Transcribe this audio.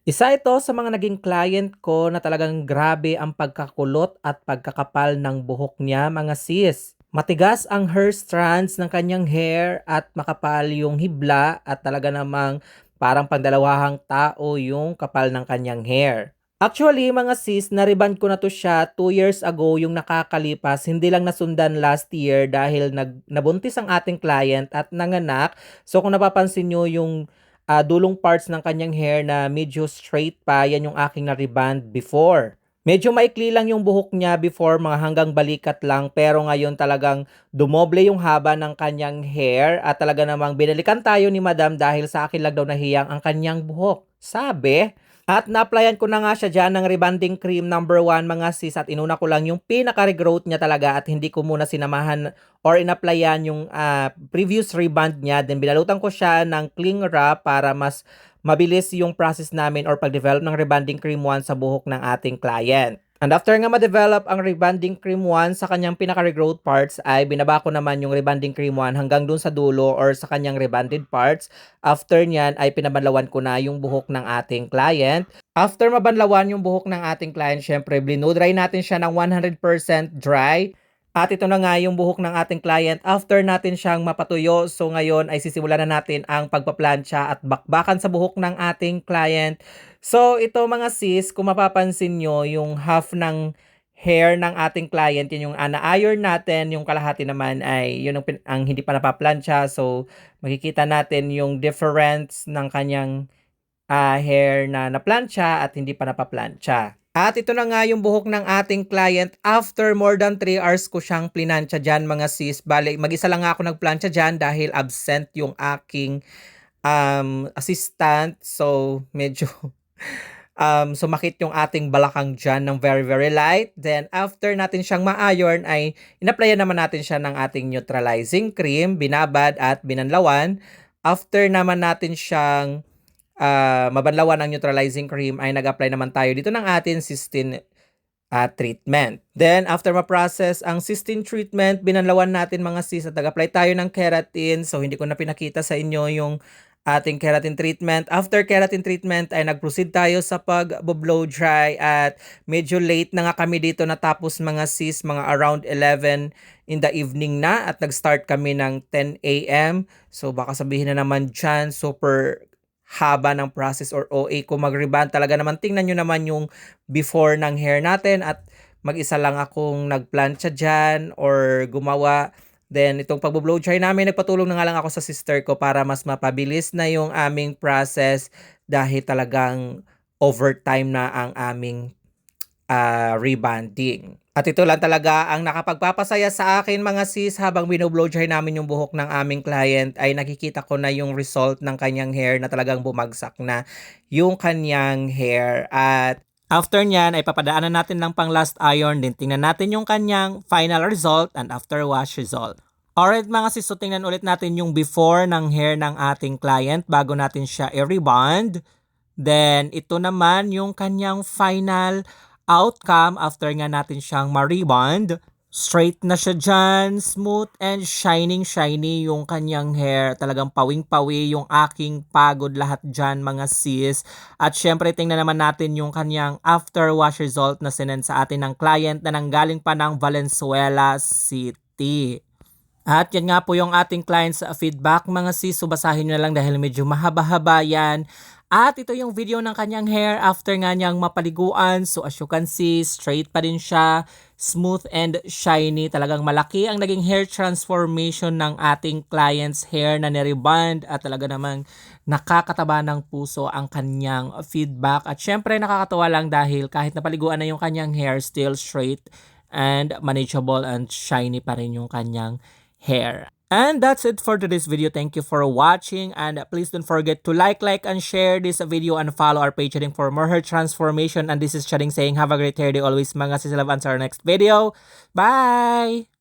Isa ito sa mga naging client ko na talagang grabe ang pagkakulot at pagkakapal ng buhok niya, mga sis. Matigas ang hair strands ng kanyang hair at makapal yung hibla at talaga namang parang pandalawahang tao yung kapal ng kanyang hair. Actually, mga sis, na-reband ko na to siya 2 years ago yung nakakalipas. Hindi lang nasundan last year dahil nabuntis ang ating client at nanganak. So kung napapansin nyo yung dulong parts ng kanyang hair na medyo straight pa, yan yung aking na-reband before. Medyo maikli lang yung buhok niya before, mga hanggang balikat lang, pero ngayon talagang dumoble yung haba ng kanyang hair at talaga namang binalikan tayo ni madam dahil sa akin lang daw nahiyang ang kanyang buhok. Sabi, at na-applyan ko na nga siya dyan ng rebonding cream number 1, mga sis, at inuna ko lang yung pinaka-regrowth niya talaga at hindi ko muna sinamahan or in-applyan yung previous rebond niya. Then binalutan ko siya ng cling wrap para mas mabilis yung process namin or pag-develop ng rebonding cream 1 sa buhok ng ating client. And after nga ma-develop ang rebonding cream 1 sa kanyang pinaka-regrowth parts, ay binaba ko naman yung rebonding cream 1 hanggang dun sa dulo or sa kanyang rebonded parts. After nyan ay pinabanlawan ko na yung buhok ng ating client. After mabanlawan yung buhok ng ating client, syempre blino-dry natin siya ng 100% dry. At ito na nga yung buhok ng ating client after natin siyang mapatuyo. So ngayon ay sisimulan na natin ang pagpaplansya at bakbakan sa buhok ng ating client. So ito, mga sis, kung mapapansin nyo, yung half ng hair ng ating client, yun yung na-iron natin, yung kalahati naman ay yun ang hindi pa napaplansya. So makikita natin yung difference ng kanyang hair na naplansya at hindi pa napaplansya. At ito na nga yung buhok ng ating client. After more than 3 hours ko siyang plinansya dyan, mga sis. Bale, mag-isa lang nga ako nagplansya dyan dahil absent yung aking assistant. So, medyo sumakit yung ating balakang dyan ng very very light. Then after natin siyang ma-iron ay in-applyan naman natin siya ng ating neutralizing cream, binabad at binanlawan. After naman natin siyang mabanlawan ng neutralizing cream ay nag-apply naman tayo dito ng ating cysteine treatment. Then, after ma-process ang cysteine treatment, binanlawan natin, mga sis, at nag-apply tayo ng keratin. So, hindi ko na pinakita sa inyo yung ating keratin treatment. After keratin treatment ay nag-proceed tayo sa pag-blow dry at medyo late na nga kami dito natapos, mga sis, mga around 11 in the evening na at nag-start kami ng 10 a.m. So, baka sabihin na naman dyan, super haba ng process or OA ko mag-rebond. Talaga naman, tingnan nyo naman yung before ng hair natin at mag-isa lang akong nagplansya dyan or gumawa. Then itong pagbo-blow dry namin, nagpatulong na nga lang ako sa sister ko para mas mapabilis na yung aming process dahil talagang overtime na ang aming rebonding. At ito lang talaga ang nakapagpapasaya sa akin, mga sis, habang binoblow dry namin yung buhok ng aming client ay nakikita ko na yung result ng kanyang hair na talagang bumagsak na yung kanyang hair. At after nyan ay papadaanan natin ng pang last iron, din tingnan natin yung kanyang final result and after wash result. Alright, mga sis, so tingnan ulit natin yung before ng hair ng ating client bago natin siya i-rebond. Then ito naman yung kanyang final outcome after nga natin siyang ma-rebond. Straight na siya dyan, smooth and shiny yung kanyang hair. Talagang pawing-pawi yung aking pagod lahat dyan, mga sis. At syempre, tingnan naman natin yung kanyang after wash result na sinend sa atin ng client na nanggaling pa ng Valenzuela City. At yan nga po yung ating client's feedback, mga sis. So basahin nyo na lang dahil medyo mahaba-haba yan. At ito yung video ng kanyang hair after nga niyang mapaliguan. So as you can see, straight pa din siya, smooth and shiny. Talagang malaki ang naging hair transformation ng ating client's hair na nirebond. At talaga namang nakakataba ng puso ang kanyang feedback. At syempre nakakatawa lang dahil kahit napaliguan na yung kanyang hair, still straight and manageable and shiny pa rin yung kanyang hair. And that's it for today's video. Thank you for watching and please don't forget to like and share this video and follow our page for more hair transformation. And this is Charing saying have a great hair day always, mga sis. Love, until our next video. Bye!